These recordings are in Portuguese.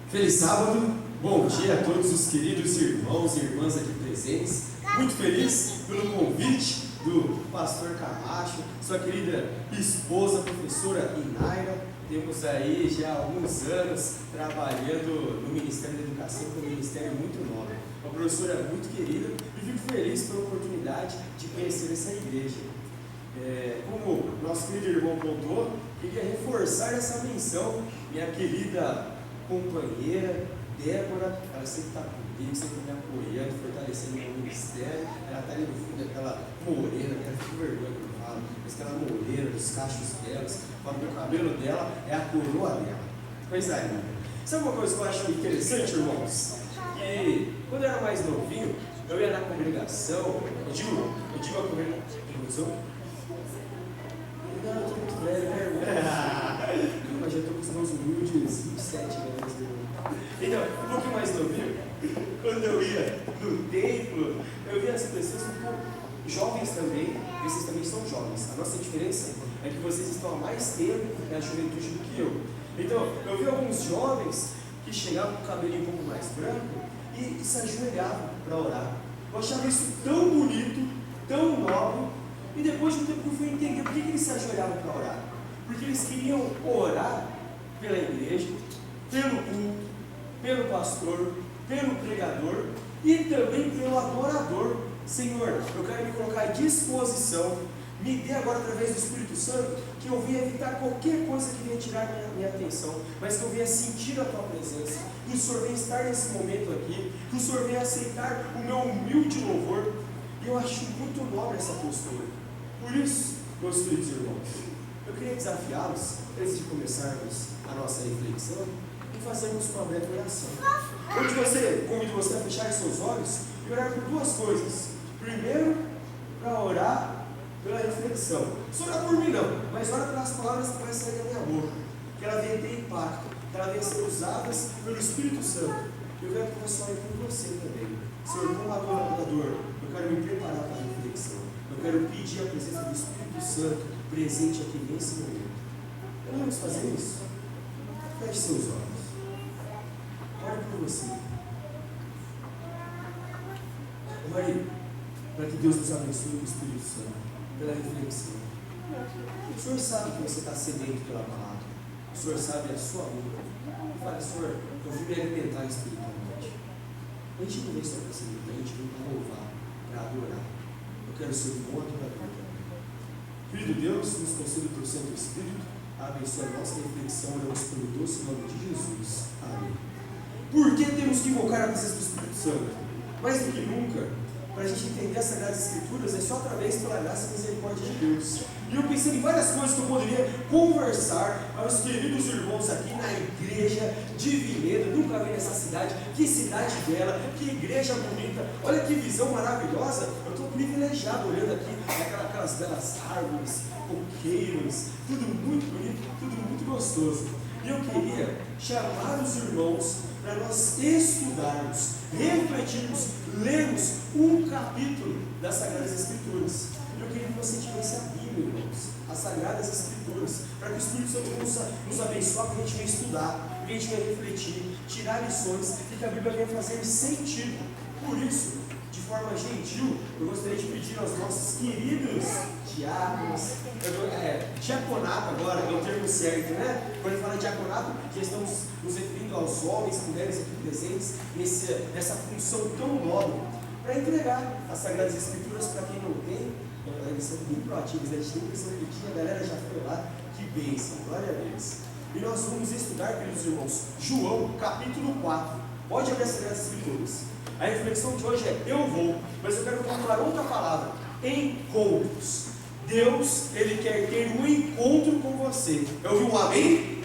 Feliz sábado, bom dia a todos os queridos irmãos e irmãs aqui presentes. Muito feliz pelo convite do pastor Camacho, sua querida esposa, professora Inaira. Temos aí já alguns anos trabalhando no Ministério da Educação, que é um ministério muito nobre. Uma professora muito querida e fico feliz pela oportunidade de conhecer essa igreja. Como nosso querido irmão contou, queria reforçar essa menção, minha querida companheira Débora, ela sempre está comigo, sempre me apoiando, fortalecendo o meu ministério. Ela está ali no fundo daquela morena, até fico vergonha que eu falo, mas aquela morena, dos cachos delas, o cabelo dela é a coroa dela. Coisa linda. Sabe uma coisa que eu acho interessante, irmãos? Que quando eu era mais novinho, eu ia na congregação, eu digo a congregação. Não, eu estou muito velho, né? Mas já estou com os meus humildes 27 anos. Então, um pouquinho mais novinho, quando eu ia no templo, eu via as pessoas um pouco jovens também, vocês também são jovens. A nossa diferença é que vocês estão há mais tempo na juventude do que eu. Então, eu vi alguns jovens que chegavam com o cabelinho um pouco mais branco e se ajoelhavam para orar. Eu achava isso tão bonito, tão nobre. E depois de um tempo eu fui entender por que eles se ajoelhavam para orar. Porque eles queriam orar pela igreja, pelo culto, pelo pastor, pelo pregador e também pelo adorador. Senhor, eu quero me colocar à disposição, me dê agora através do Espírito Santo, que eu venha evitar qualquer coisa que venha tirar minha atenção, mas que eu venha sentir a Tua presença, que o Senhor venha estar nesse momento aqui, que o Senhor venha aceitar o meu humilde louvor. E eu acho muito nobre essa postura. Por isso, meus queridos irmãos, eu queria desafiá-los, antes de começarmos a nossa reflexão, e fazermos uma breve oração. Hoje convido você a fechar seus olhos e orar por duas coisas. Primeiro, para orar pela reflexão. Só orar por mim não, mas ora pelas palavras que vai sair da minha boca, que ela venha ter impacto, que ela venha ser usadas pelo Espírito Santo. Eu quero que você ore por você também. Senhor, como adorador, eu quero me preparar para a reflexão. Eu quero pedir a presença do Espírito Santo presente aqui nesse momento. Vamos fazer isso? Feche seus olhos. Ore por você. Ore para que Deus nos abençoe com o Espírito Santo, pela reflexão. O Senhor sabe que você está sedento pela palavra. O Senhor sabe a sua luta. E fala, Senhor, eu vim me alimentar espiritualmente. A gente não vem só para se alimentar, a gente vem para louvar, para adorar. Eu quero ser um bom adorador também. Querido Deus, nos conceda o teu Santo Espírito, abençoe a nossa reflexão, oramos pelo doce nome de Jesus. Amém. Por que temos que invocar a presença do Espírito Santo? Mais do que nunca, para a gente entender as Sagradas Escrituras, é só através pela graça e misericórdia de Deus. E eu pensei em várias coisas que eu poderia conversar para os queridos irmãos aqui na igreja de Vinhedo. Nunca vi nessa cidade, que cidade bela, que igreja bonita, olha que visão maravilhosa. Eu estou privilegiado olhando aqui aquelas belas árvores, coqueiros, tudo muito bonito, tudo muito gostoso. E eu queria chamar os irmãos para nós estudarmos, refletirmos, lermos um capítulo das Sagradas Escrituras. Eu queria que você tivesse a Bíblia, irmãos, as Sagradas Escrituras, para que o Espírito Santo nos abençoe, para que a gente venha estudar, que a gente venha refletir, tirar lições e que a Bíblia venha fazer sentido. Por isso, de forma gentil, eu gostaria de pedir aos nossos queridos diáconos, diaconato agora é o termo certo, né? Quando a gente fala diaconato, já estamos nos referindo aos homens e mulheres aqui presentes nessa função tão nobre, para entregar as Sagradas Escrituras para quem não tem. Eles são muito proativos, né? A gente tem a impressão que a galera já foi lá, que bênção, glória a Deus. E nós vamos estudar, queridos irmãos, João capítulo 4. Pode abrir as Sagradas Escrituras. A reflexão de hoje é eu vou, mas eu quero colocar outra palavra: encontros. Deus, Ele quer ter um encontro com você. Eu ouvi um amém?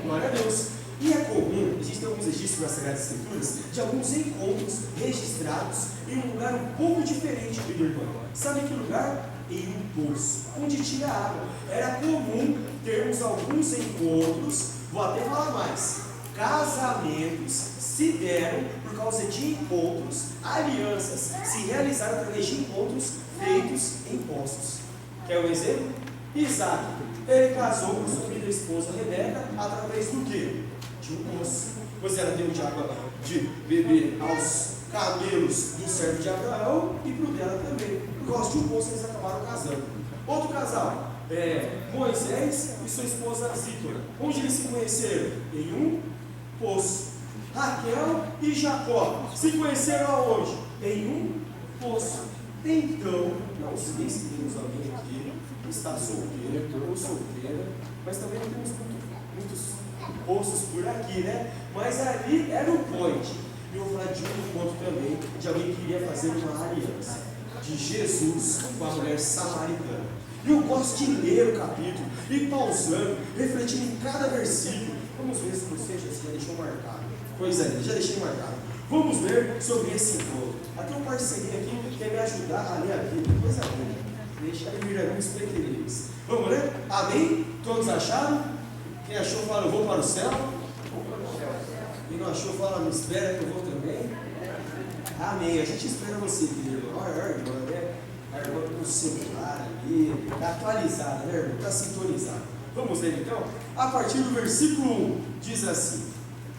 Glória a Deus. E é comum, a gente tem alguns registros nas Sagradas Escrituras, de alguns encontros registrados em um lugar um pouco diferente do irmão. Sabe que lugar? Em um poço, onde tinha água. Era comum termos alguns encontros, vou até falar mais, casamentos se deram por causa de encontros, alianças se realizaram através de encontros feitos em poços. Quer um exemplo? Isaac, ele casou com sua querida esposa Rebeca através do quê? de um poço, pois ela deu de água de beber aos camelos do servo de Abraão e para o dela também. Por causa de um poço eles acabaram casando. Outro casal, Moisés e sua esposa Zípora. Onde eles se conheceram? Em um poço. Raquel e Jacó se conheceram aonde? Em um poço. Então, não sei se temos alguém aqui que está solteiro ou solteira, mas também não temos muitos poços por aqui, né? Mas ali era o point. E eu vou falar de um ponto também, de alguém que queria fazer uma aliança de Jesus com a mulher samaritana. E eu gosto de ler o capítulo, e pausando, refletindo em cada versículo. Vamos ver se você já deixou marcado. Pois é, já deixei marcado. Vamos ler sobre esse encontro. Até um parceria aqui que quer me ajudar a ler a Bíblia. Coisa boa. Deixa ele vir alguns pequeninos. Vamos ler? Amém? Todos acharam? Quem achou fala, eu vou para o céu. Quem não achou fala, me espera que eu vou também. Amém. A gente espera você, querido. Olha a irmã, né? A irmã com o celular ali. Está atualizada, né, irmão? Está sintonizada. Vamos ler então? A partir do versículo 1, diz assim: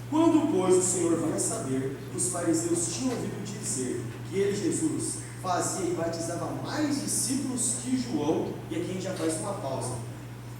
quando, pois, o Senhor veio a saber que os fariseus tinham ouvido dizer que ele, Jesus, fazia e batizava mais discípulos que João, e aqui a gente já faz uma pausa.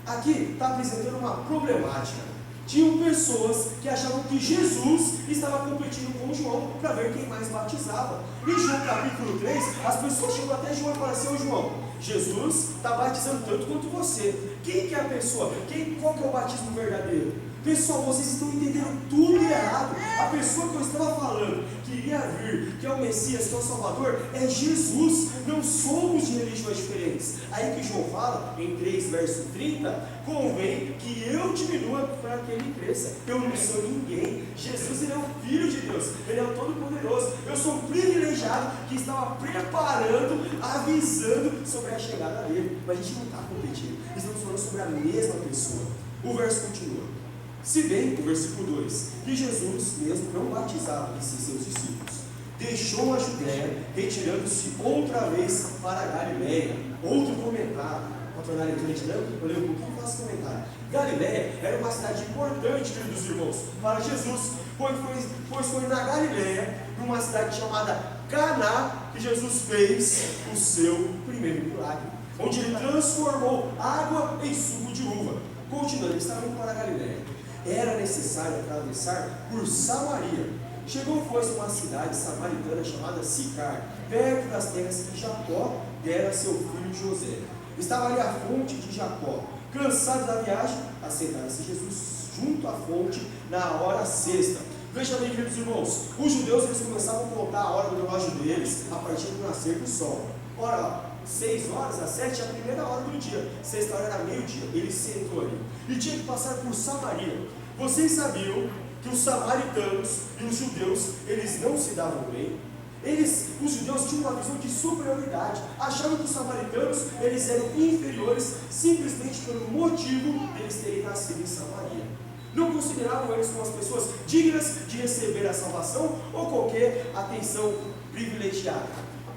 Aqui está apresentando uma problemática. Tinham pessoas que achavam que Jesus estava competindo com João para ver quem mais batizava. Em João capítulo 3, as pessoas chegam até João e falam assim: ô João, Jesus está batizando tanto quanto você. Quem que é a pessoa? Qual que é o batismo verdadeiro? Pessoal, vocês estão entendendo tudo errado. A pessoa que eu estava falando, que iria vir, que é o Messias, que é o Salvador, é Jesus. Não somos de religiões diferentes. Aí que João fala, em 3, verso 30, convém que eu diminua para que ele cresça. Eu não sou ninguém. Jesus, ele é o Filho de Deus. Ele é o Todo-Poderoso. Eu sou um privilegiado que estava preparando, avisando sobre a chegada dele. Mas a gente não está competindo. Estamos falando sobre a mesma pessoa. O verso continua. Se bem, o versículo 2, que Jesus mesmo não batizava esses seus discípulos, deixou a Judéia, retirando-se outra vez para a Galileia. Outro comentário, para tornar a leitura dinâmica, eu leio um pouquinho e faço comentário. Galileia era uma cidade importante, queridos irmãos, para Jesus, pois foi na Galileia, numa cidade chamada Caná, que Jesus fez o seu primeiro milagre, onde ele transformou água em suco de uva. Continuando, eles estavam indo para a Galileia. Era necessário atravessar por Samaria. Chegou, pois, uma cidade samaritana chamada Sicar, perto das terras que Jacó dera a seu filho José. Estava ali a fonte de Jacó. Cansado da viagem, assentara-se Jesus junto à fonte na hora sexta. Veja bem, queridos irmãos, os judeus eles começavam a contar a hora do relógio deles a partir do nascer do sol. Ora, 6 horas, às 7 é a primeira hora do dia, sexta hora era meio-dia. Ele sentou ali e tinha que passar por Samaria. Vocês sabiam que os samaritanos e os judeus eles não se davam bem? Os judeus tinham uma visão de superioridade, achavam que os samaritanos eles eram inferiores simplesmente pelo motivo deles terem nascido em Samaria. Não consideravam eles como as pessoas dignas de receber a salvação ou qualquer atenção privilegiada.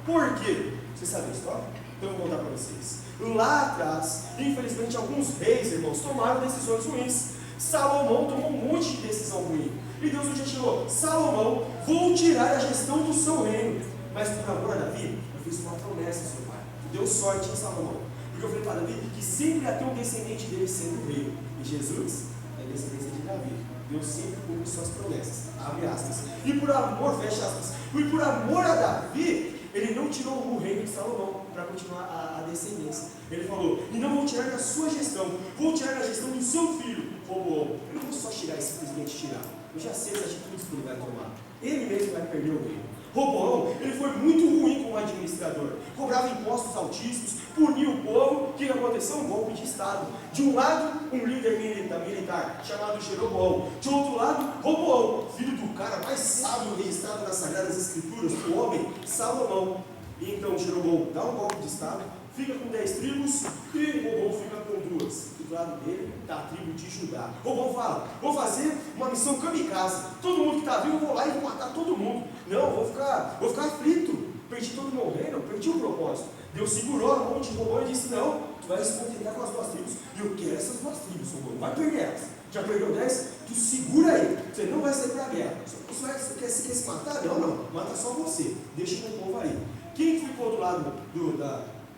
Por quê? Vocês sabem a história? Então eu vou contar para vocês. Lá atrás, infelizmente, alguns reis, irmãos, tomaram decisões ruins. Salomão tomou um monte de decisão ruim. E Deus um dia chegou: Salomão, vou tirar a gestão do seu reino. Mas por amor a Davi, eu fiz uma promessa ao seu pai. Deu sorte em Salomão. Porque eu falei para Davi que sempre ia ter um descendente dele sendo rei. E Jesus é descendência de Davi. Deus sempre cumpre suas promessas. Abre aspas. E por amor, fecha aspas. E por amor a Davi, ele não tirou o reino de Salomão para continuar a descendência. Ele falou: e não vou tirar da sua gestão, vou tirar da gestão do seu filho, Roboão. Eu não vou só chegar e simplesmente tirar. Eu já sei as atitudes que ele vai tomar. Ele mesmo vai perder o reino. Roboão, ele foi muito ruim como administrador. Cobrava impostos altíssimos, punia o povo. O que aconteceu? Um golpe de Estado. De um lado, um líder militar chamado Jeroboão. De outro lado, Roboão, filho do cara mais sábio registrado nas Sagradas Escrituras, o homem Salomão. E então Jeroboão dá um golpe de Estado, fica com 10 tribos e Roboão fica com 2. Do lado dele está a tribo de Judá. Roboão fala: vou fazer uma missão kamikaze. Todo mundo que está vivo, eu vou lá e vou matar todo mundo. Não, vou ficar aflito. Perdi todo o meu reino, perdi o propósito. Deus segurou a mão de Roboão e disse: não, tu vai se contentar com as 2 tribos. E eu quero essas 2 tribos, Roboão. Vai perder elas. Já perdeu 10? tu segura aí, você não vai sair para a guerra. Você quer se matar? Não, mata só você, deixa o povo aí. Quem ficou do lado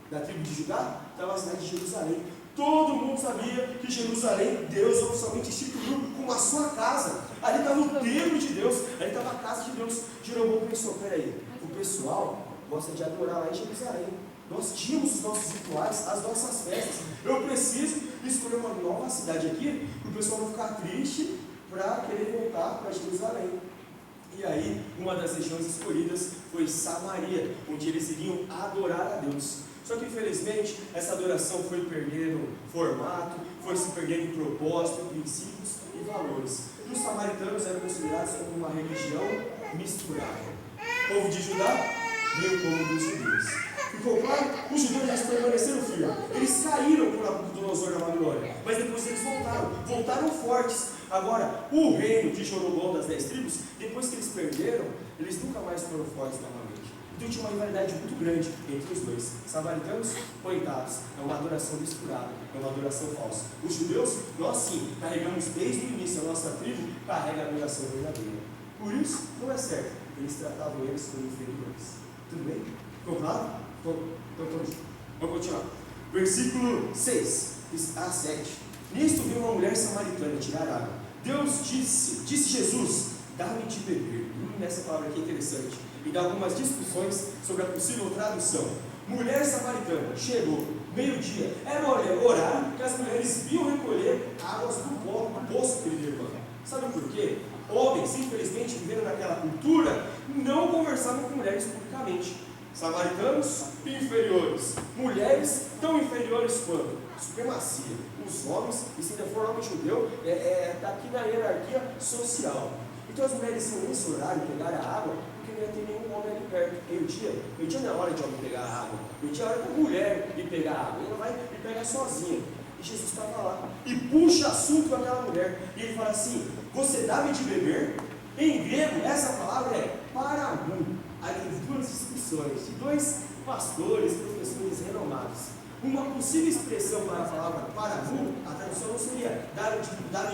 da tribo de Judá? Estava a cidade de Jerusalém. Todo mundo sabia que Jerusalém, Deus oficialmente instituiu como a sua casa. Ali estava o templo de Deus, ali estava a casa de Deus. Jeroboão pensou, peraí, o pessoal gosta de adorar lá em Jerusalém. Nós tínhamos os nossos rituais, as nossas festas. Eu preciso escolher uma nova cidade aqui, para o pessoal não ficar triste, para querer voltar para Jerusalém. E aí, uma das regiões escolhidas foi Samaria, onde eles iriam adorar a Deus. Só que, infelizmente, essa adoração foi perdendo formato, foi se perdendo propósito, princípios e valores. E os samaritanos eram considerados como uma religião misturada. O povo de Judá e o povo dos judeus. Ficou claro? Os judeus permaneceram firmes. Eles caíram por Nabucodonosor na Babilônia, mas depois eles voltaram fortes. Agora, o reino de Jeroboão das 10 tribos, depois que eles perderam, eles nunca mais foram fortes novamente. Então tinha uma rivalidade muito grande entre os dois. Samaritanos, coitados, é uma adoração misturada, é uma adoração falsa. Os judeus, nós sim, carregamos desde o início a nossa tribo, carrega a adoração verdadeira. Por isso, não é certo. Eles tratavam eles como inferiores. Tudo bem? Ficou claro? Vamos continuar. Versículo 6 a 7. Nisto veio uma mulher samaritana tirar água. Deus disse Jesus, dá-me de beber. Essa palavra aqui é interessante. E dá algumas discussões sobre a possível tradução. Mulher samaritana, chegou, meio-dia, era o horário que as mulheres vinham recolher águas do poço, querido irmão. Sabe por quê? Homens, infelizmente, vivendo naquela cultura, não conversavam com mulheres publicamente. Samaritanos, inferiores. Mulheres, tão inferiores quanto? Supremacia. Os homens, e se ainda for homem judeu, está aqui na hierarquia social. Então as mulheres iam nesse horário pegar a água, porque não ia ter nenhum homem ali perto. Meio-dia não é hora de homem pegar a água. Meio-dia é hora da mulher ir pegar a água. Ela vai e pega sozinha. E Jesus estava lá. E puxa assunto com aquela mulher. E ele fala assim, você dá-me de beber? Em grego, essa palavra é paramum. Aí tem duas discussões de dois pastores, professores renomados. Uma possível expressão para a palavra paramum, a tradução não seria dar-me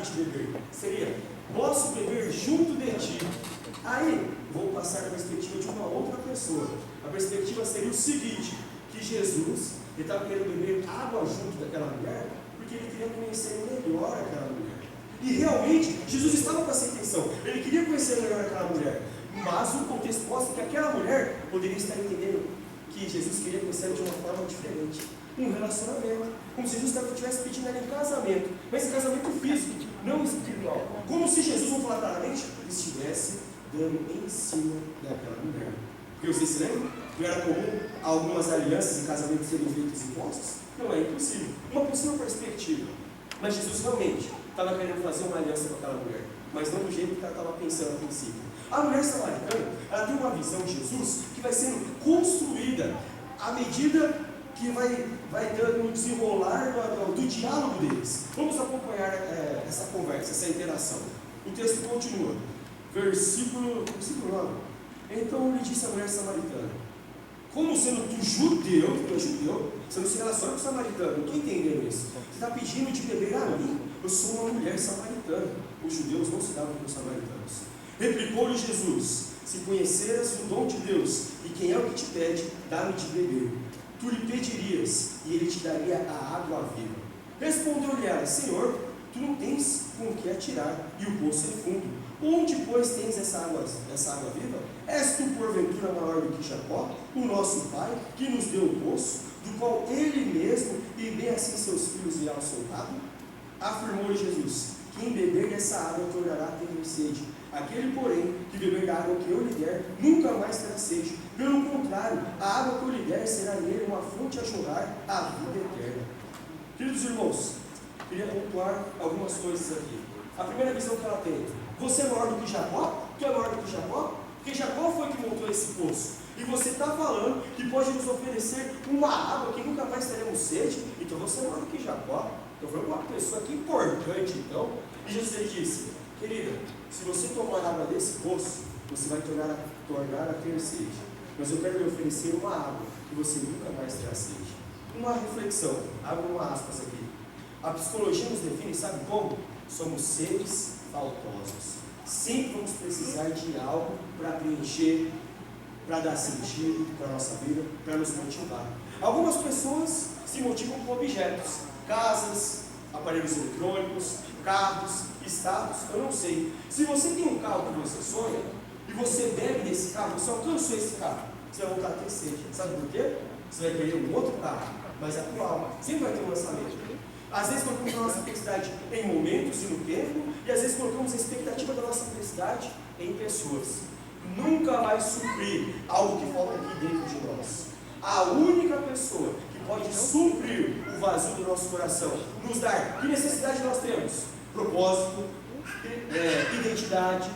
de beber. Seria, posso beber junto de ti. Aí, vou passar a perspectiva de uma outra pessoa. A perspectiva seria o seguinte, que Jesus estava querendo beber água junto daquela mulher, porque ele queria conhecer melhor aquela mulher. E realmente, Jesus estava com essa intenção. Ele queria conhecer melhor aquela mulher. Mas o contexto mostra que aquela mulher poderia estar entendendo que Jesus queria conhecer de uma forma diferente. Um relacionamento. Como se Jesus estivesse pedindo ela em casamento. Mas em casamento físico, não espiritual. Como se Jesus, vamos falar claramente, estivesse dando em cima daquela mulher. Porque vocês se lembram? Não era comum algumas alianças em casamento serem feitas impostas? Não é impossível. Uma possível perspectiva. Mas Jesus realmente estava querendo fazer uma aliança com aquela mulher. Mas não do jeito que ela estava pensando a princípio. A mulher samaritana, ela tem uma visão de Jesus que vai sendo construída à medida que vai dando um desenrolar do diálogo deles. Vamos acompanhar essa conversa, essa interação. O texto continua. Versículo 9. Então lhe disse a mulher samaritana, como sendo tu judeu, você não se relaciona com o samaritano, quem entendeu isso? Você está pedindo de beber a mim? Eu sou uma mulher samaritana. Os judeus não se davam com os samaritanos. Replicou-lhe Jesus, se conheceras o dom de Deus, e quem é o que te pede, dá-me de beber. Tu lhe pedirias, e ele te daria a água viva. Respondeu-lhe ela, Senhor, tu não tens com o que atirar, e o poço é fundo. Onde, pois, tens essa água viva? És tu, porventura, maior do que Jacó, o nosso pai, que nos deu o poço, do qual ele mesmo, e bem assim seus filhos lhe há soltado? Afirmou-lhe Jesus, quem beber dessa água tornará a ter sede. Aquele, porém, que beber da água que eu lhe der, nunca mais terá sede. Pelo contrário, a água que eu lhe der será nele uma fonte a jorrar a vida eterna. Queridos irmãos, queria pontuar algumas coisas aqui. A primeira visão que ela tem, você é maior do que Jacó? Tu é maior do que Jacó? Porque Jacó foi que montou esse poço. E você está falando que pode nos oferecer uma água que nunca mais teremos sede? Então você é maior do que Jacó. Estou falando uma pessoa que importante, então. E Jesus ele disse, querida, se você tomar água desse poço, você vai tornar a ter sede. Mas eu quero lhe oferecer uma água que você nunca mais terá sede. Uma reflexão, abro uma aspas aqui. A psicologia nos define, sabe como? Somos seres faltosos. Sempre vamos precisar de algo para preencher, para dar sentido para a nossa vida, para nos motivar. Algumas pessoas se motivam com objetos, casas, aparelhos eletrônicos, carros, status, eu não sei. Se você tem um carro que você sonha, e você bebe desse carro, você alcançou esse carro, você vai voltar a ter sede. Sabe por quê? Você vai querer um outro carro, mais atual. Sempre vai ter um lançamento. Às vezes colocamos a nossa felicidade em momentos e no tempo, e às vezes colocamos a expectativa da nossa felicidade em pessoas. Nunca vai suprir algo que falta aqui dentro de nós. A única pessoa que pode suprir o vazio do nosso coração, nos dar, que necessidade nós temos? Propósito, identidade,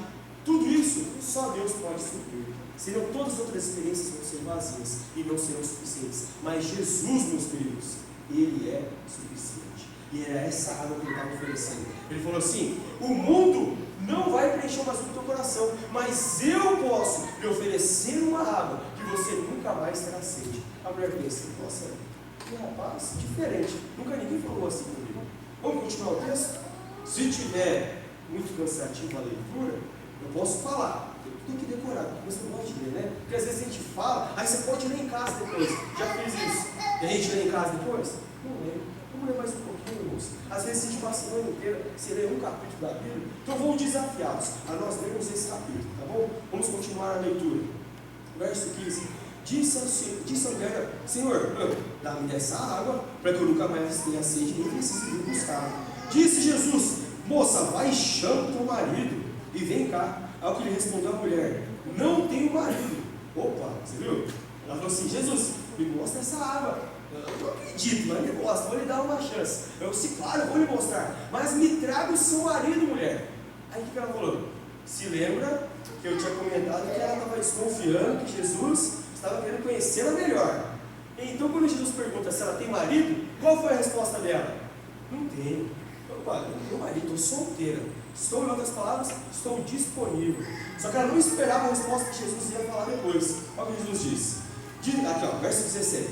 tudo isso só Deus pode suprir. Senão todas as outras experiências vão ser vazias e não serão suficientes. Mas Jesus, meus queridos, Ele é suficiente. E era essa água que Ele estava oferecendo. Ele falou assim: o mundo não vai preencher o vazio do teu coração, mas eu posso lhe oferecer uma água que você nunca mais terá sede. A mulher pensa: nossa, que rapaz diferente, nunca ninguém falou assim comigo. Vamos continuar o texto? Se tiver muito cansativo a leitura, eu posso falar, eu tenho que decorar, porque você não pode ler, né? Porque às vezes a gente fala, aí você pode ler em casa depois. Já fez isso? E a gente lê em casa depois? Não lê. Vamos ler mais um pouquinho, irmãos. Às vezes a gente passa a semana inteira, você lê um capítulo da Bíblia, então vou desafiá-los a nós lermos esse capítulo, tá bom? Vamos continuar a leitura. Verso 15. Disse a mulher: Senhor, dá-me dessa água, para que eu nunca mais tenha sede nem precise vir buscar. Disse Jesus: moça, vai e chama o teu marido e vem cá. Ao que lhe respondeu a mulher: não tenho marido. Opa, você viu? Ela falou assim: Jesus, me mostra essa água. Eu não acredito, mas me mostra, vou lhe dar uma chance. Eu disse: claro, vou lhe mostrar, mas me traga o seu marido, mulher. Aí o que ela falou? Se lembra que eu tinha comentado que ela estava desconfiando que Jesus estava querendo conhecê-la melhor. Então quando Jesus pergunta se ela tem marido, qual foi a resposta dela? Não tenho. Opa, não tenho marido, estou solteira. Estou, em outras palavras, estou disponível. Só que ela não esperava a resposta que Jesus ia falar depois. Olha o que Jesus disse. Aqui, ó, verso 17.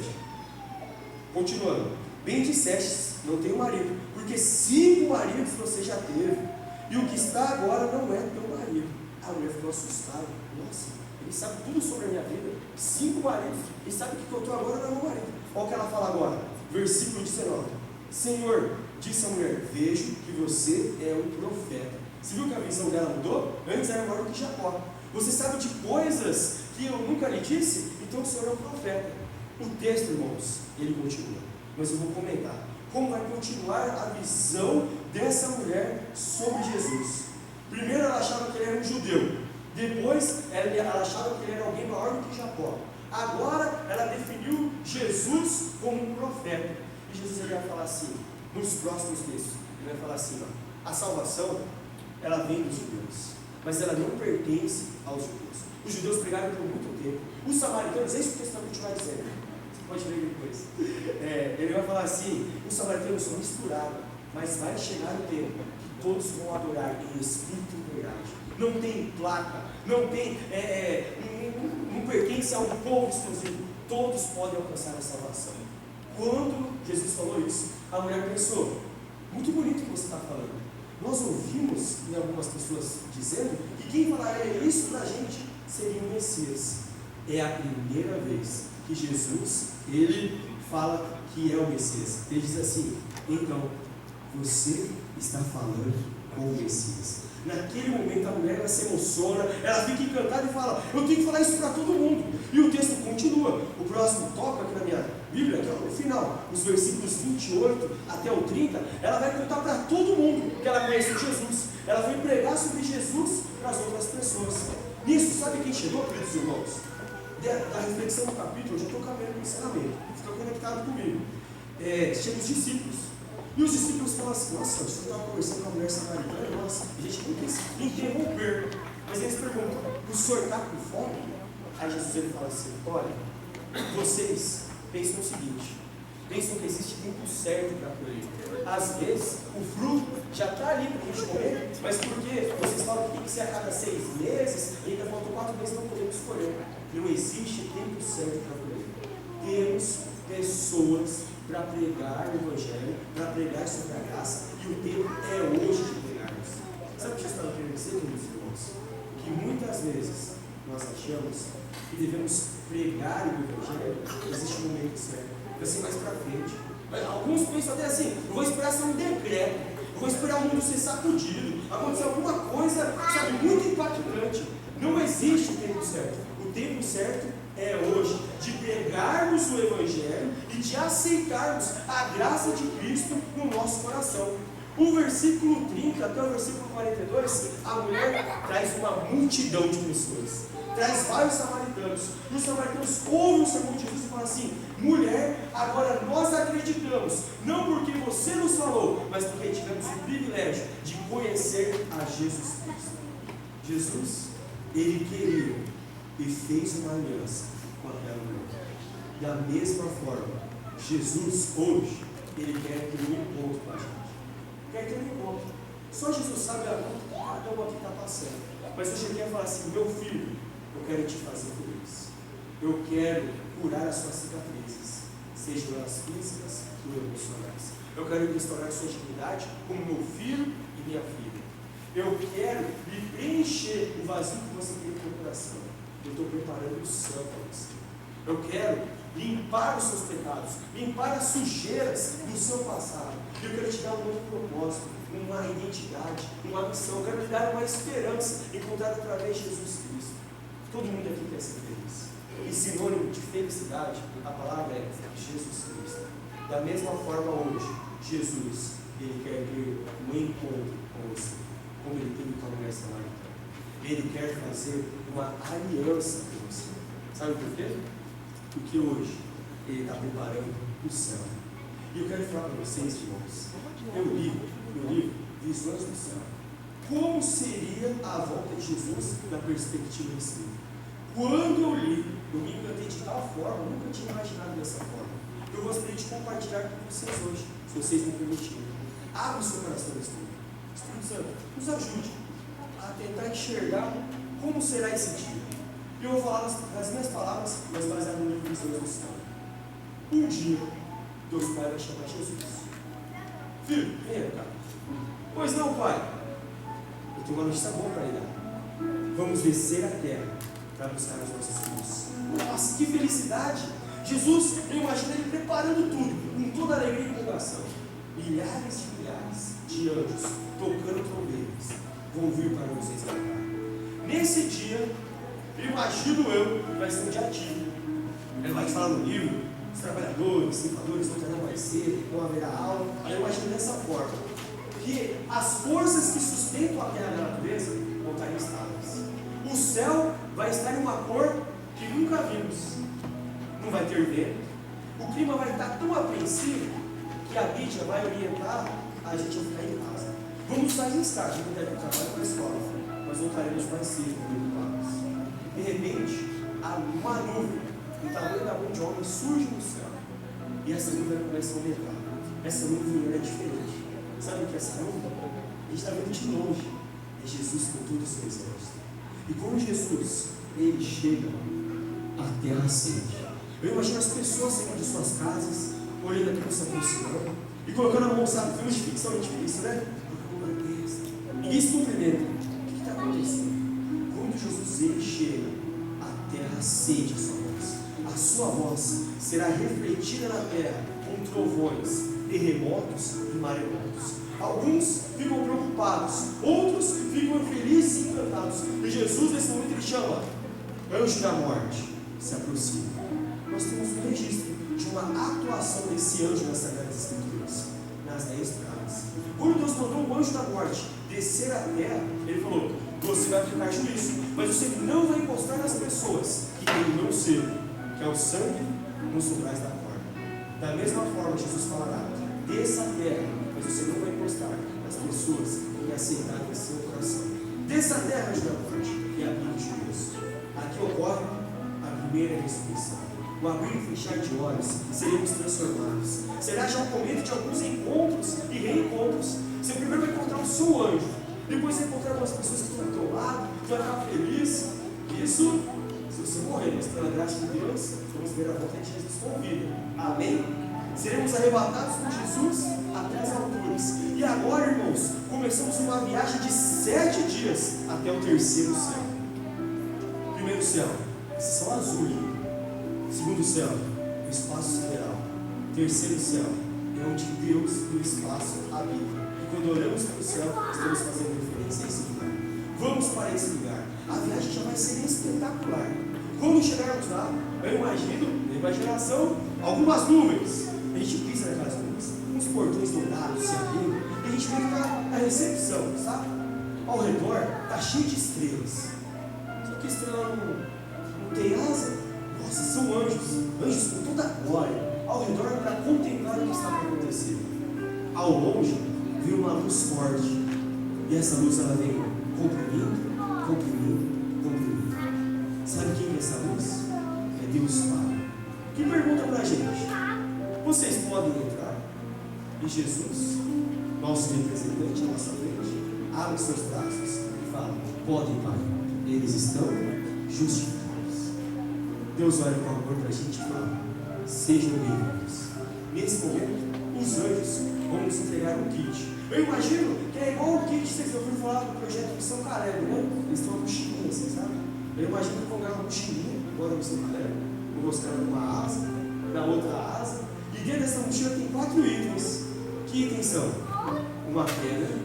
Continuando. Bem disseste, não tenho marido, porque 5 maridos você já teve, e o que está agora não é teu marido. A mulher ficou assustada. Nossa, ele sabe tudo sobre a minha vida. 5 maridos, ele sabe que eu estou agora não é meu marido. Olha o que ela fala agora. Versículo 19. Senhor, disse a mulher: vejo que você é um profeta. Você viu que a visão dela mudou? Antes era maior do que Jacó. Você sabe de coisas que eu nunca lhe disse? Então o Senhor é um profeta. O texto, irmãos, ele continua, mas eu vou comentar como vai continuar a visão dessa mulher sobre Jesus. Primeiro ela achava que ele era um judeu, depois ela achava que ele era alguém maior do que Jacó. Agora ela definiu Jesus como um profeta. E Jesus ele vai falar assim, nos próximos textos, ele vai falar assim: ó, a salvação, ela vem dos judeus, mas ela não pertence aos judeus. Os judeus pregaram por muito tempo. Os samaritanos, é isso que o texto vai dizendo. Você pode ler depois. Ele vai falar assim: os samaritanos são misturados, mas vai chegar o tempo que todos vão adorar em espírito e verdade. Não tem placa, não tem, não pertence a um povo exclusivo. Todos podem alcançar a salvação. Quando Jesus falou isso, a mulher pensou: muito bonito o que você está falando. Nós ouvimos em algumas pessoas dizendo que quem falaria isso para a gente seria o Messias. É a primeira vez que Jesus, ele fala que é o Messias. Ele diz assim: então, você está falando com o Messias. Naquele momento a mulher ela se emociona, ela fica encantada e fala: eu tenho que falar isso para todo mundo. E o texto continua. O próximo tópico aqui na minha Bíblia, que é o final, os versículos 28 até o 30, ela vai contar para todo mundo que ela conhece Jesus. Ela vai pregar sobre Jesus para as outras pessoas. Nisso, sabe quem chegou, queridos irmãos? Da reflexão do capítulo, eu já estou caminhando para o encerramento, fica conectado comigo. Chegam os discípulos. E os discípulos falam assim: nossa, você estava conversando com a mulher samaritana, nossa, a gente não quis interromper. Mas eles perguntam: o senhor está com fome? Aí Jesus ele fala assim: olha, vocês pensam o seguinte, pensam que existe tempo certo para colher. Às vezes, o fruto já está ali para a gente comer, mas porque vocês falam que tem que ser a cada 6 meses, e ainda faltam 4 meses, não podemos colher. Não existe tempo certo para colher. Temos pessoas para pregar o Evangelho, para pregar sobre a graça, e o tempo é hoje de pregarmos. Sabe o que Jesus está queridos irmãos, que muitas vezes nós achamos que devemos pregar o Evangelho, existe um momento certo, vai ser mais para frente. Mas alguns pensam até assim: eu vou esperar ser um decreto, eu vou esperar o mundo ser sacudido, acontecer alguma coisa, sabe, muito impactante. Não existe o tempo certo. O tempo certo é hoje, de pregarmos o Evangelho e de aceitarmos a graça de Cristo no nosso coração. O versículo 30 até o versículo 42, a mulher traz uma multidão de pessoas, traz vários samaritanos, e os samaritanos ouvem o sermão de Jesus e falam assim: mulher, agora nós acreditamos, não porque você nos falou, mas porque tivemos o privilégio de conhecer a Jesus Cristo. Jesus, ele queria e fez uma aliança com aquela mulher. Da mesma forma, Jesus hoje, ele quer ter um encontro com a gente. Quer ter um encontro. Só Jesus sabe a luta que cada um aqui está passando. Mas hoje ele quer falar assim: meu filho, eu quero te fazer feliz. Eu quero curar as suas cicatrizes, sejam elas físicas ou emocionais. Eu quero restaurar sua dignidade como meu filho e minha filha. Eu quero lhe preencher o vazio que você tem no seu coração. Eu estou preparando o céu para você. Eu quero limpar os seus pecados, limpar as sujeiras do seu passado. Eu quero te dar um novo propósito, uma identidade, uma missão. Eu quero te dar uma esperança encontrada através de Jesus Cristo. Todo mundo aqui quer ser feliz. E sinônimo de felicidade, a palavra é Jesus Cristo. Da mesma forma hoje, Jesus, ele quer ter um encontro com você, como ele teve com a mulher samaritana. Ele quer fazer uma aliança com você. Sabe por quê? Porque hoje ele está preparando o céu. E eu quero falar para vocês, irmãos, eu li Visões do Céu. Como seria a volta de Jesus na perspectiva desse livro? Quando eu li, eu me encantei de tal forma, eu nunca tinha imaginado dessa forma. Eu gostaria de compartilhar com vocês hoje, se vocês me permitirem. Abra o seu coração nesse livro. Espírito Santo, nos ajude a tentar enxergar como será esse dia. E eu vou falar as minhas palavras, mas baseado no livro Visões do Céu. Um dia, Deus Pai vai chamar Jesus. Filho, venha cá. Pois não, pai. Eu tenho uma notícia boa para lhe dar. Vamos descer a terra para buscar os nossos filhos. Nossa, que felicidade! Jesus, eu imagino ele preparando tudo, com toda alegria e empolgação. Milhares de anjos tocando trombetas vão vir para nos resgatar. Nesse dia, imagino eu, vai ser um dia ativo. Ele vai te falar no livro, os trabalhadores, os ceifadores vão treinar mais cedo, não haverá aula. Aí eu imagino dessa forma, que as forças que sustentam a terra da natureza vão estar instáveis. O céu vai estar em uma cor que nunca vimos. Não vai ter vento. O clima vai estar tão apreensivo que a mídia vai orientar a gente a ficar em casa. Vamos sair em estágio, não deve trabalhar para a escola, mas voltaremos mais cedo, preocupados. De repente, uma nuvem do tamanho da mão de homem surge no céu. E essa nuvem começa a aumentar. Essa nuvem é diferente. Sabe o que é essa nuvem? A gente está vendo de longe. É Jesus com todo o seu exército. E quando Jesus, ele chega, a terra acende. Eu imagino as pessoas saindo de suas casas, olhando aquilo se aproximando, e colocando a mão, sabe, filmes de ficção, a gente vê isso, né? Colocando a testa. Ninguém se cumprimenta. O que está acontecendo? Quando Jesus, ele chega, a terra acende a sua voz. A sua voz será refletida na terra com trovões, terremotos e maremotos. Alguns ficam preocupados, outros ficam felizes e encantados. E Jesus, nesse momento, ele chama: anjo da morte, se aproxima. Nós temos um registro de uma atuação desse anjo nas Sagradas Escrituras, nas 10 pragas. Quando Deus mandou o anjo da morte descer à terra, ele falou: você vai aplicar juízo, mas você não vai encostar nas pessoas que têm o meu selo, que é o sangue nos umbrais da porta. Da mesma forma, Jesus falará: desça a terra, mas você não vai encostar nas pessoas que aceitarem em seu coração. Desça a terra, anjo da morte, e aplique juízo. Aqui ocorre a primeira ressurreição. O abrir e fechar de olhos, seremos transformados. Será já o momento de alguns encontros e reencontros. Você primeiro vai encontrar o seu anjo, depois vai encontrar algumas pessoas que estão do teu lado, que vai ficar feliz. Isso, se você morrer, mas pela graça de Deus, vamos ver a volta de Jesus com vida. Amém? seremos arrebatados com Jesus até as alturas. E agora, irmãos, começamos uma viagem de 7 dias até o terceiro céu. Primeiro céu, esse céu azul. Segundo céu, o espaço sideral. Terceiro céu, é onde Deus no espaço habita. E quando olhamos para o céu, estamos fazendo referência a esse lugar. Vamos para esse lugar. A viagem já vai ser espetacular. Quando chegarmos lá, eu imagino, na imaginação, algumas nuvens. A gente pisa naquelas nuvens, uns portões dourados se abrindo, e a gente vê que a recepção, sabe? Ao redor está cheio de estrelas. Só que estrela não tem asa. Nossa, são anjos com toda a glória ao redor para contemplar o que está acontecendo. Ao longe, vem uma luz forte, e essa luz ela vem comprimindo. Sabe quem é essa luz? É Deus Pai. Que pergunta para a gente: vocês podem entrar? E Jesus, nosso representante à nossa frente, abre seus braços e fala: podem, Pai, eles estão justificados. Deus olha com amor para a gente e fala: sejam bem-vindos. Nesse momento, os anjos vão nos entregar um kit. Eu imagino que é igual o kit que vocês ouviram falar do projeto Missão Caleb, né? Eles estão uma mochilinha, assim, sabe? Eu imagino que vão ganhar uma mochilinha, igual a Missão Caleb. Vou mostrar uma asa, na outra asa. E dentro dessa mochila tem 4 itens. Que itens são? Uma pedra,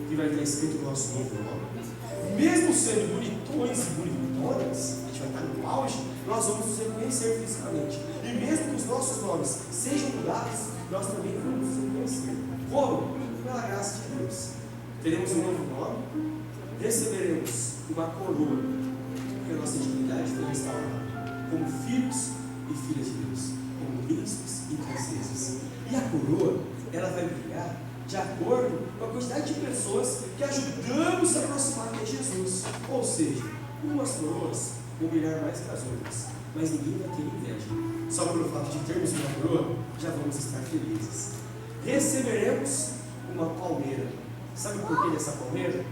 que vai estar escrito o nosso novo nome. Mesmo sendo bonitões e bonitonas, a gente vai estar no auge, nós vamos nos reconhecer fisicamente. E mesmo que os nossos nomes sejam mudados, nós também vamos nos reconhecer. Como? Pela graça de Deus. Teremos um novo nome, receberemos uma coroa, porque a nossa dignidade foi restaurada, como filhos e filhas de Deus, como príncipes e princesas. E a coroa, ela vai brilhar de acordo com a quantidade de pessoas que ajudamos a aproximar de Jesus. Ou seja, umas coroas vão brilhar mais que as outras, mas ninguém vai ter inveja. Só pelo fato de termos uma coroa, já vamos estar felizes. Receberemos uma palmeira. Sabe o porquê dessa palmeira?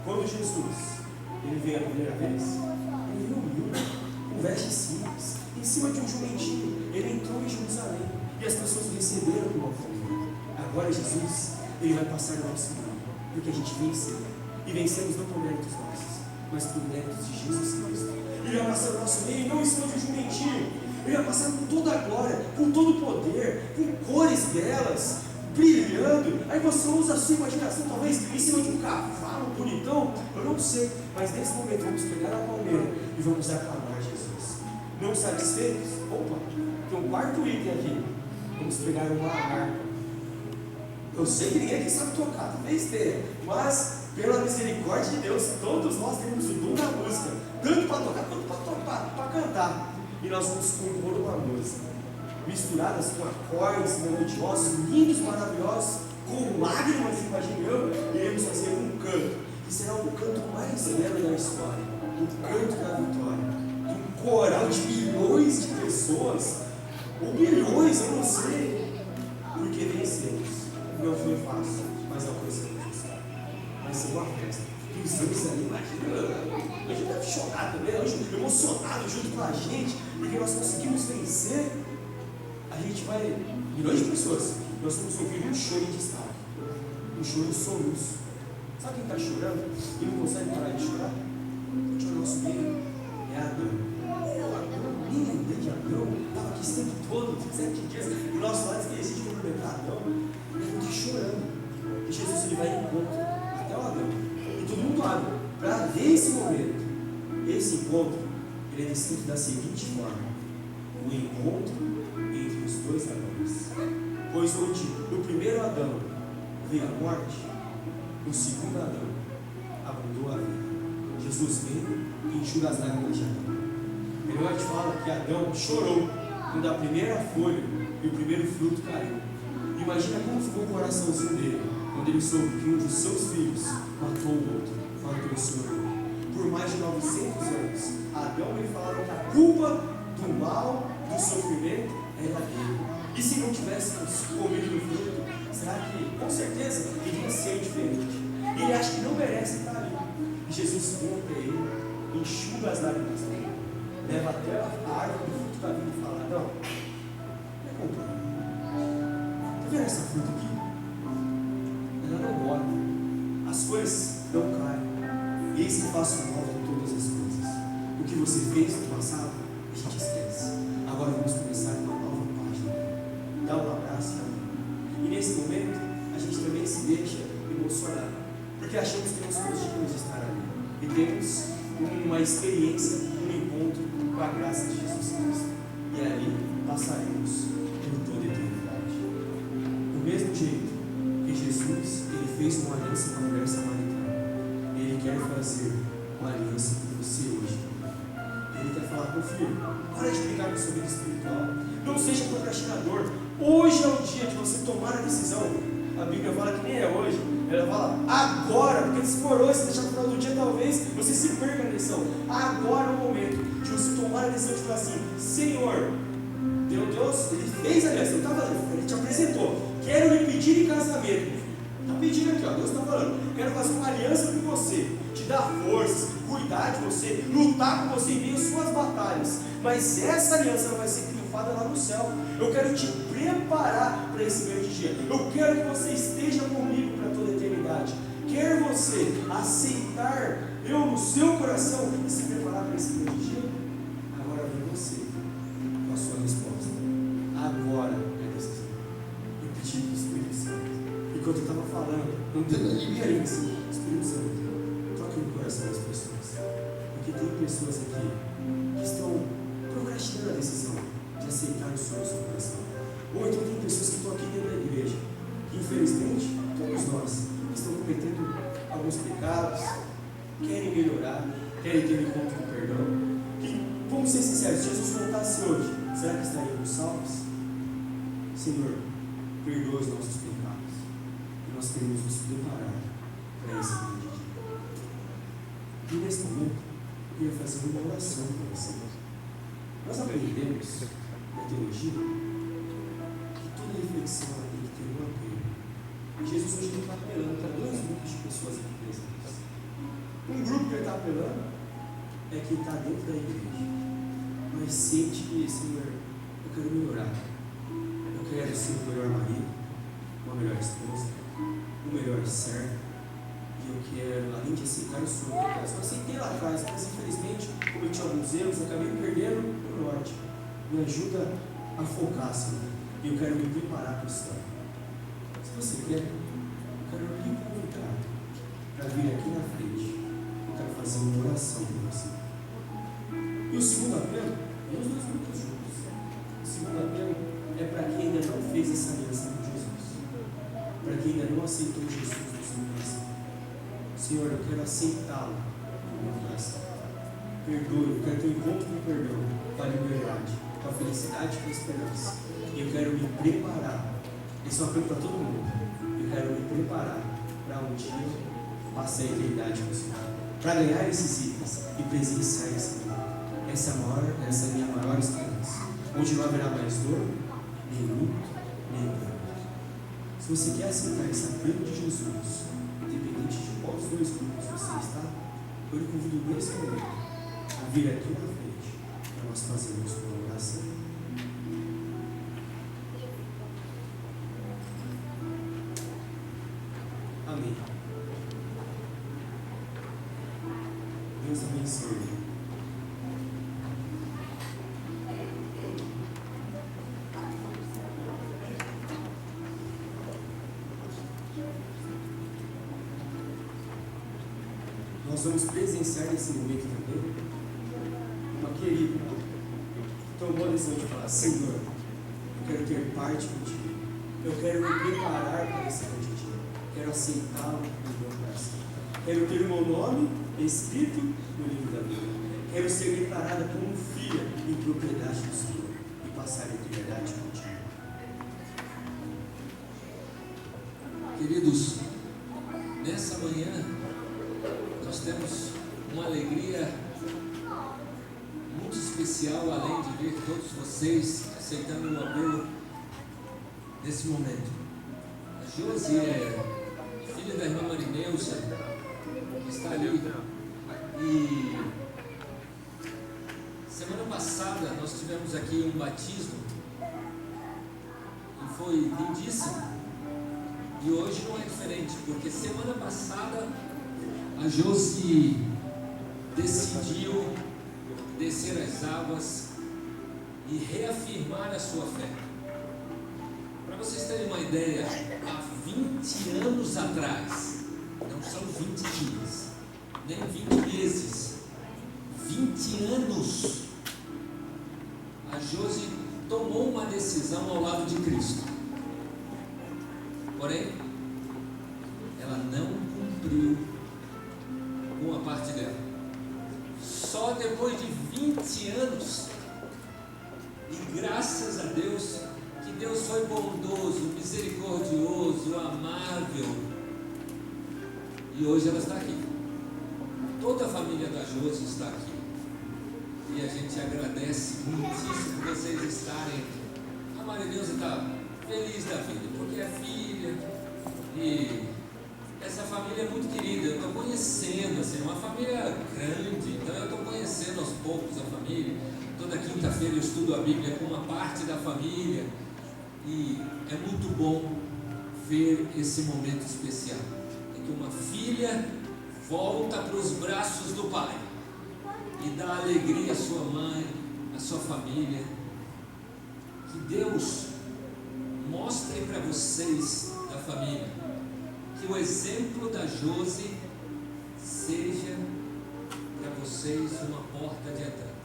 Quando Jesus ele veio a primeira vez, ele veio humilde, com vestes simples, em cima de um jumentinho. Ele entrou em Jerusalém e as pessoas o receberam com uma palmeira. Agora Jesus, ele vai passar no nosso meio, porque a gente venceu. E vencemos não por méritos nossos, mas por méritos de Jesus Cristo. Ele vai passar no nosso meio, não em cima de um jumentinho. Ele vai passar com toda a glória, com todo o poder, com cores belas, brilhando. Aí você usa a sua imaginação, talvez em cima de um cavalo bonitão, eu não sei, mas nesse momento vamos pegar a palmeira e vamos aclamar Jesus. Não satisfeitos? Opa, tem um quarto item aqui. Vamos pegar uma harpa. Eu sei que ninguém aqui sabe tocar, talvez tenha, mas pela misericórdia de Deus, todos nós temos o dom da música, tanto para tocar quanto para cantar. E nós vamos compor uma música, misturadas com acordes melodiosos, lindos, maravilhosos, com lágrimas, imagino eu, iremos fazer um canto, que será o canto mais belo da história, o canto da vitória, um coral de milhões de pessoas, ou bilhões, eu não sei, porque vencemos. Não foi fácil, mas alcançamos o céu. Vai ser uma festa. E os anjos ali, imagina, a gente deve chorar também, a gente emocionado junto com a gente, porque nós conseguimos vencer. A gente vai, milhões de pessoas, nós vamos ouvir um choro de destaque, um choro soluço. Sabe quem está chorando e não consegue parar de chorar? Porque o nosso meio é Adão. Adão, linda de Adão, estava aqui esse tempo todo, 7 dias, e o nosso lado esqueci de cumprimentar Adão. E a gente chorando. E Jesus ele vai em encontro até o Adão. E todo mundo abre para ver esse momento. Esse encontro ele é descrito da seguinte forma: o encontro entre os dois Adãos. Pois onde no primeiro Adão veio a morte, no segundo Adão abundou a vida. Jesus veio e enxuga as lágrimas de Adão. Melhor te fala que Adão chorou quando a primeira folha e o primeiro fruto caiu. Imagina como ficou o coraçãozinho dele quando ele soube que um dos seus filhos matou o outro, matou o seu irmão. Por mais de 900 anos, Adão ele falava que a culpa do mal, do sofrimento, era dele. E se não tivéssemos comido do fruto, será que, com certeza, iria ser diferente? E ele acha que não merece estar ali. E Jesus vem até ele, enxuga as lágrimas dele, leva até a árvore do fruto da vida e fala: não, me acompanha. essa fruta aqui. Ela não morre. As folhas não caem. E eis que faço nova todas as coisas. O que você fez no passado, a gente esquece. Agora vamos começar uma nova página. Dá um abraço para mim. E nesse momento, a gente também se deixa emocionar. Porque achamos que nós somos dignos de estar ali. E temos uma experiência, um encontro com a graça de Jesus Cristo. E ali passaremos por toda a eternidade. Do mesmo jeito que Jesus, ele fez uma aliança com a mulher samaritana, ele quer fazer uma aliança com você hoje. Ele quer falar com o filho: para de brincar com a sua vida espiritual, não seja procrastinador. Hoje é o dia de você tomar a decisão. A Bíblia fala que nem é hoje, ela fala agora, porque se for hoje, se deixar no final do dia, talvez você se perca na decisão. Agora é o momento de você tomar a decisão de falar assim: Senhor, Deus, ele fez a aliança, ele te apresentou, quero lhe pedir em casamento. Está pedindo aqui, ó, Deus está falando: quero fazer uma aliança com você, te dar forças, cuidar de você, lutar com você em meio às suas batalhas. Mas essa aliança não vai ser triunfada lá no céu. Eu quero te preparar para esse grande dia. Eu quero que você esteja comigo para toda a eternidade. Quer você aceitar eu no seu coração e se preparar para esse grande dia? Agora vem você com a sua resposta. Agora é a decisão. Eu pedi para o Espírito Santo. Enquanto eu estava falando, não tendo ali minha língua, Espírito Santo, toque no coração das pessoas. Porque tem pessoas aqui que estão procrastinando a decisão de aceitar o Senhor no seu coração. Ou então tem pessoas que estão aqui dentro da igreja, que infelizmente, todos nós, estão cometendo alguns pecados, querem melhorar, querem ter um encontro com perdão. Que, vamos ser sinceros, se Jesus voltasse hoje, será que estaríamos salvos? Senhor, perdoa os nossos pecados. E nós queremos nos preparar para esse grande dia. E nesse momento, eu ia fazer uma oração para você. Nós aprendemos na teologia que toda reflexão tem que ter um apelo. E Jesus hoje não está apelando para dois grupos de pessoas aqui presentes. Um grupo que ele está apelando é quem está dentro da igreja, mas sente que, Senhor, eu quero melhorar. Eu quero ser o melhor marido, uma melhor esposa, o melhor servo. E eu quero, além de aceitar o Senhor, eu aceitei lá atrás, mas infelizmente cometi alguns erros, acabei me perdendo no norte. Me ajuda a focar, Senhor. E eu quero me preparar para o céu. Se você quer, eu quero lhe convidar para vir aqui na frente. Eu quero fazer uma oração com você. E o segundo apelo, e os dois grupos juntos. O segundo apelo é para quem ainda não fez essa aliança com Jesus. Para quem ainda não aceitou Jesus no seu coração. Senhor, eu quero aceitá-lo no meu coração. Perdoe, eu quero ter um encontro com o perdão, com a liberdade, com a felicidade e com a esperança. E eu quero me preparar. Esse é um apelo para todo mundo. Eu quero me preparar para um dia passar a eternidade com o Senhor. Para ganhar esses itens e presenciar esse mundo. Essa é a minha maior esperança. Onde não haverá mais dor, nem luto, nem dor. Se você quer aceitar esse apelo de Jesus, independente de qual dos dois grupos você está, eu lhe convido nesse momento a vir aqui na frente para nós fazermos uma oração. Amém. Deus abençoe. Nós vamos presenciar nesse momento também uma querida que tomou a decisão de falar: Senhor, eu quero ter parte contigo, eu quero me preparar para esse grande dia, quero aceitá-lo no meu coração, quero ter o meu nome escrito no livro da vida, quero ser declarada como filha em propriedade do Senhor e passar a eternidade contigo. Queridos, nessa manhã nós temos uma alegria muito especial, além de ver todos vocês aceitando o apelo nesse momento. A Josi é filha da irmã Marineusa, que está ali. E semana passada nós tivemos aqui um batismo e foi lindíssimo. E hoje não é diferente, porque semana passada a Josi decidiu descer as águas e reafirmar a sua fé. Para vocês terem uma ideia, há 20 anos atrás, não são 20 dias, nem 20 meses, 20 anos, a Josi tomou uma decisão ao lado de Cristo. Porém, ela não cumpriu com a parte dela. Só depois de 20 anos, e graças a Deus, que Deus foi bondoso, misericordioso, amável, e hoje ela está aqui. Toda a família da Josi está aqui. E a gente agradece muitíssimo por vocês estarem aqui. A Maria Deus está feliz da vida, porque é filha, e essa família é muito querida. Eu estou conhecendo, assim, uma família grande, então eu estou conhecendo aos poucos a família. Toda quinta-feira eu estudo a Bíblia com uma parte da família, e é muito bom ver esse momento especial, em que uma filha volta para os braços do pai e dá alegria à sua mãe, à sua família. Que Deus mostre para vocês da família que o exemplo da Josi seja para vocês uma porta de entrada.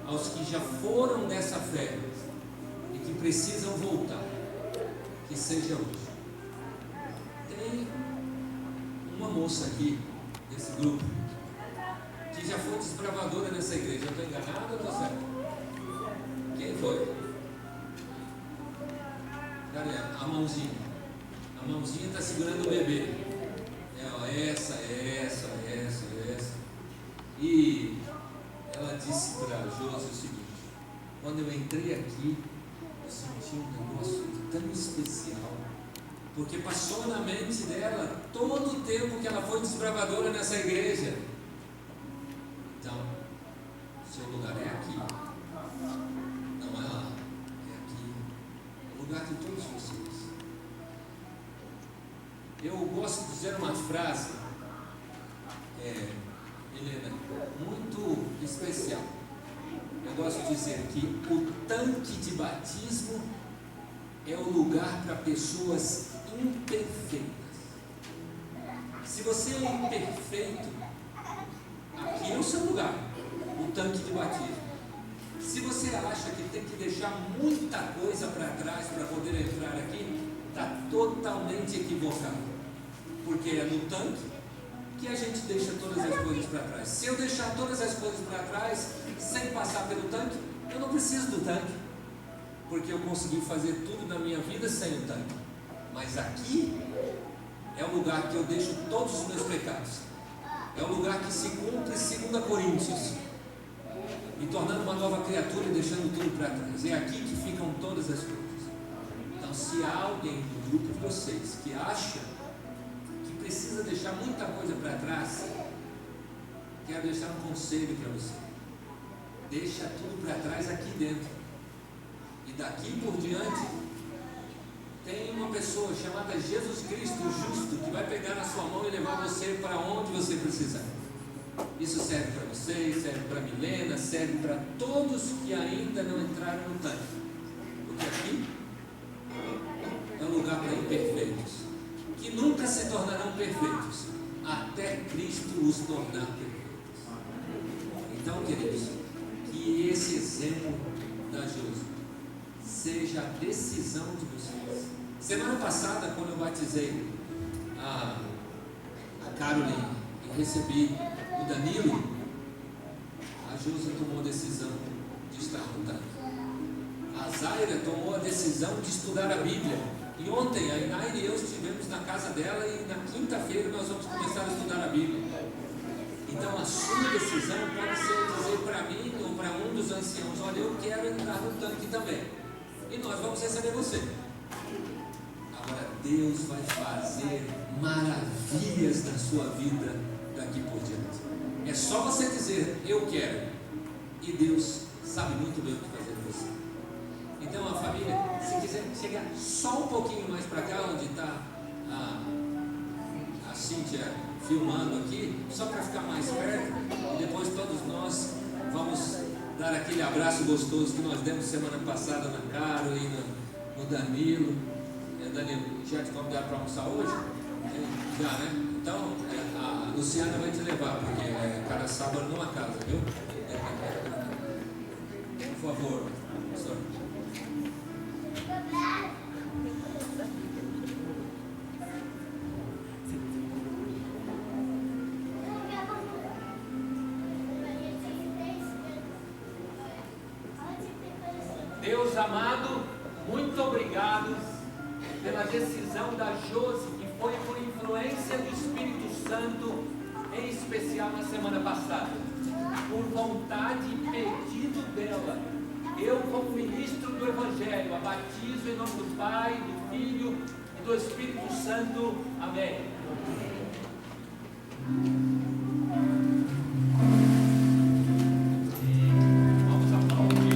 Aos que já foram dessa fé e que precisam voltar, que seja hoje. Tem uma moça aqui desse grupo que já foi desbravadora nessa igreja. Eu estou enganado ou estou certo? Quem foi? Cadê? A mãozinha. A mãozinha está segurando o bebê. Essa. E ela disse para a Josi o seguinte: quando eu entrei aqui, eu senti um negócio tão especial, porque passou na mente dela todo o tempo que ela foi desbravadora nessa igreja. Então, seu lugar é aqui, não é lá, é aqui, é o lugar de todos vocês. Eu gosto de dizer uma frase, Helena, muito especial. Eu gosto de dizer que o tanque de batismo é o lugar para pessoas imperfeitas. Se você é imperfeito, aqui é o seu lugar, o tanque de batismo. Se você acha que tem que deixar muita coisa para trás para poder entrar aqui, está totalmente equivocado, porque é no tanque que a gente deixa todas as coisas para trás. Se eu deixar todas as coisas para trás sem passar pelo tanque, eu não preciso do tanque, porque eu consegui fazer tudo na minha vida sem o tanque. Mas aqui é o lugar que eu deixo todos os meus pecados, é o lugar que se cumpre 2 Coríntios, me tornando uma nova criatura e deixando tudo para trás. É aqui que ficam todas as coisas. Então, se há alguém do grupo de vocês que acha que precisa deixar muita coisa para trás, quero deixar um conselho para você: deixa tudo para trás aqui dentro, e daqui por diante tem uma pessoa chamada Jesus Cristo, o justo, que vai pegar na sua mão e levar você para onde você precisar. Isso serve para vocês, serve para Milena, serve para todos que ainda não entraram no tanque, porque aqui é um lugar para imperfeitos, que nunca se tornarão perfeitos, até Cristo os tornar perfeitos. Então, queridos, que esse exemplo da Josi seja a decisão de vocês. Semana passada, quando eu batizei a Caroline e recebi o Danilo, a Josi tomou a decisão de estar no tanque. A Zaira tomou a decisão de estudar a Bíblia. E ontem a Inaire e eu estivemos na casa dela, e na quinta-feira nós vamos começar a estudar a Bíblia. Então a sua decisão pode ser dizer para mim ou para um dos anciãos: olha, eu quero entrar no tanque também, e nós vamos receber você. Agora Deus vai fazer maravilhas na sua vida daqui por diante. É só você dizer: eu quero, e Deus sabe muito bem o que fazer com você. Então, a família, se quiser chegar só um pouquinho mais para cá, onde está a Cíntia filmando aqui, só para ficar mais perto, e depois todos nós vamos dar aquele abraço gostoso que nós demos semana passada na Caro e no Danilo. Danilo, já te convidaram para almoçar hoje? Já, né? Então, a Luciana vai te levar, porque cada sábado numa casa, viu? Por favor, pastor. Deus amado, muito obrigado pela decisão da Josi, que foi por influência do Espírito Santo, em especial na semana passada, por vontade e pedido dela. Eu, como ministro do Evangelho, a batizo em nome do Pai, do Filho e do Espírito Santo. Amém. Vamos aplaudir.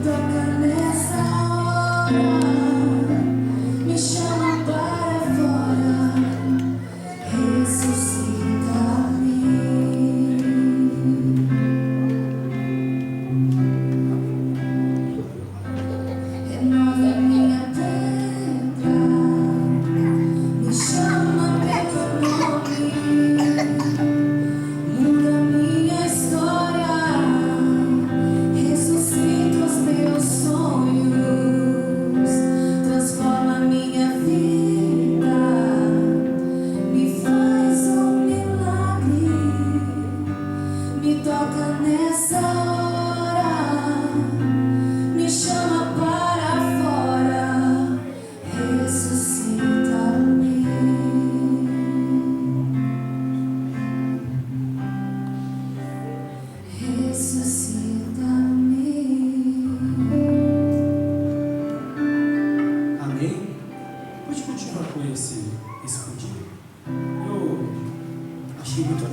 Toca nessa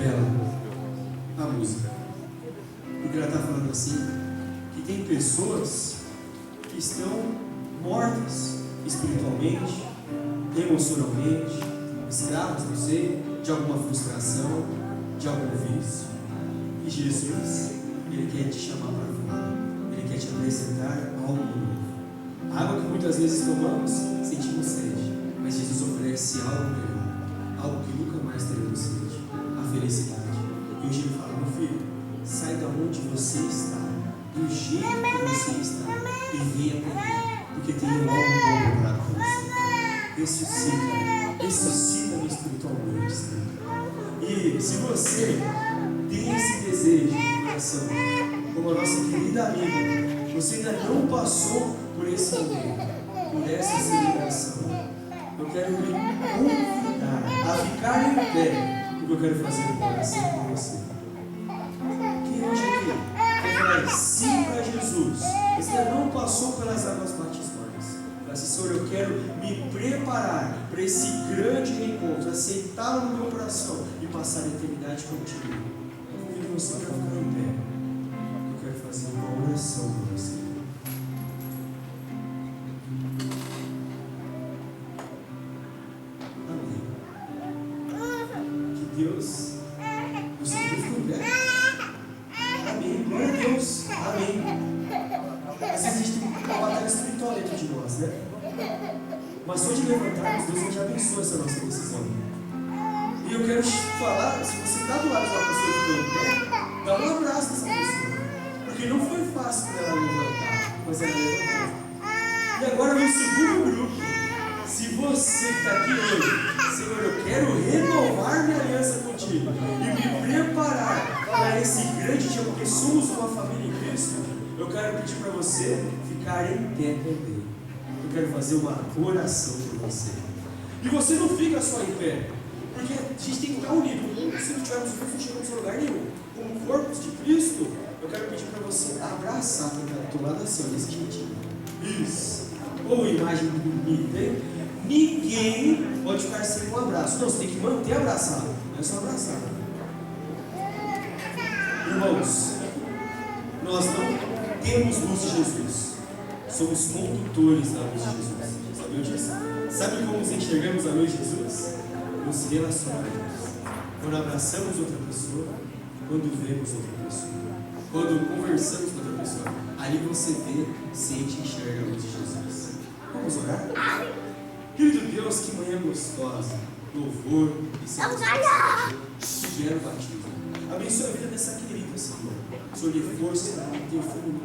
bela a música. Porque ela está falando assim, que tem pessoas que estão mortas espiritualmente, emocionalmente, escravos, não sei, de alguma frustração, de algum vício. E Jesus, Ele quer te chamar para fora. Ele quer te apresentar algo novo. A água que muitas vezes tomamos, sentimos sede, mas Jesus oferece algo melhor, algo que nunca mais teremos sede, a felicidade. E hoje Ele fala, meu filho, sai da onde você está, do jeito que você está, e venha para mim, porque tem algo novo para você. Ressuscita-me espiritualmente, Senhor. E se você tem esse desejo de coração, como a nossa querida amiga, você ainda não passou por esse momento, por essa celebração, eu quero lhe convidar a ficar em pé, porque eu quero fazer uma oração com você. Quem hoje aqui quer falar sim para Jesus, você ainda não passou pelas águas batismais, fala assim, Senhor, eu quero me preparar para esse grande reencontro, aceitá-lo no meu coração e passar a eternidade contigo. Eu convido você para ficar em pé. Eu quero fazer uma oração com você. Amém. Que Deus, você ficou em pé? Amém. Glória a Deus. Amém. Às vezes a gente tem uma batalha espiritual dentro de nós, né? Mas só de levantarmos, Deus já abençoa essa nossa decisão. E eu quero te falar, se você está do lado de uma pessoa que está em pé, dá um abraço nessa pessoa. Porque não foi fácil para ela levantar, mas ela levantou. E agora no segundo grupo, se você que está aqui hoje, Senhor, eu quero renovar minha aliança contigo e me preparar para esse grande dia, porque somos uma família em Cristo, eu quero pedir para você ficar em pé também. Eu quero fazer uma oração por você. E você não fica só em pé, porque a gente tem que estar unido. Se não estivermos juntos, não chegamos a lugar nenhum. Como corpos de Cristo, eu quero pedir para você abraçar quem está do lado assim, desse jeitinho. Isso. Ou imagem bonita, hein? Ninguém pode ficar sem um abraço. Não, você tem que manter abraçado. Não é só abraçar. Irmãos, nós não temos luz de Jesus. Somos condutores da luz de Jesus. Sabia disso? Sabe como nos enxergamos a luz de Jesus? Nos relacionamentos. Quando abraçamos outra pessoa, quando vemos outra pessoa, quando conversamos com outra pessoa, ali você vê, sente e enxerga a luz de Jesus. Vamos orar? Querido Deus, que manhã gostosa, louvor e satisfação que gera o batismo. Abençoe a vida dessa querida, Senhor. Senhor, dê força, dê fogo.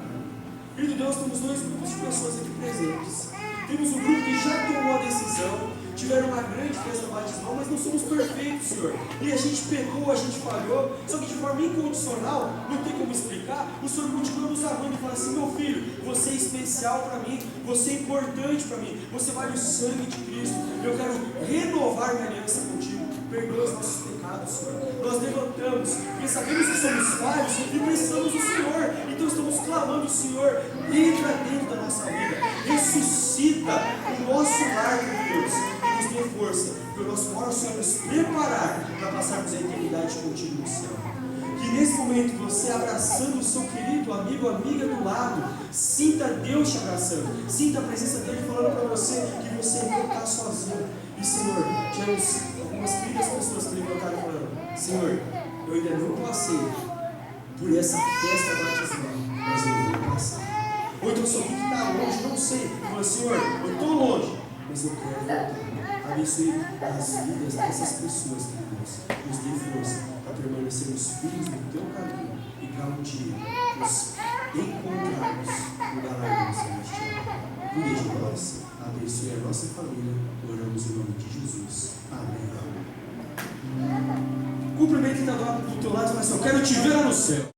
Querido Deus, temos dois grupos de pessoas aqui presentes. Temos um grupo que já tomou a decisão, tiveram uma grande festa batismal, mas não somos perfeitos, Senhor. E a gente pecou, a gente falhou, só que de forma incondicional, não tem como explicar, o Senhor continua nos amando e fala assim, meu filho, você é especial para mim, você é importante para mim, você vale o sangue de Cristo, eu quero renovar minha aliança contigo, perdoa os nossos pecados, Senhor. Nós levantamos, porque sabemos que somos falhos e precisamos do Senhor, então estamos clamando, Senhor, entra dentro da nossa vida, ressuscita o nosso lar, meu Deus, e nos dê força, porque o nosso maior sonho é nos preparar para passarmos a eternidade contigo no céu. Que nesse momento você abraçando o seu querido amigo, amiga do lado, sinta Deus te abraçando, sinta a presença dele falando para você que você não está sozinho. E Senhor, tivemos algumas queridas pessoas que levantaram falando, Senhor, eu ainda não passei por essa festa batismal, mas eu vou passar. Ou então sou alguém que está longe, não sei, fala, Senhor, eu estou longe, mas eu quero voltar. Abençoe as vidas dessas pessoas, Deus. Nos dê força para permanecermos firmes no teu caminho e para um dia nos encontrarmos no galardão celestial. Cuide de nós, abençoe a nossa família, oramos em nome de Jesus. Amém. Cumprimento que está do teu lado e fala assim, eu quero te ver lá no céu.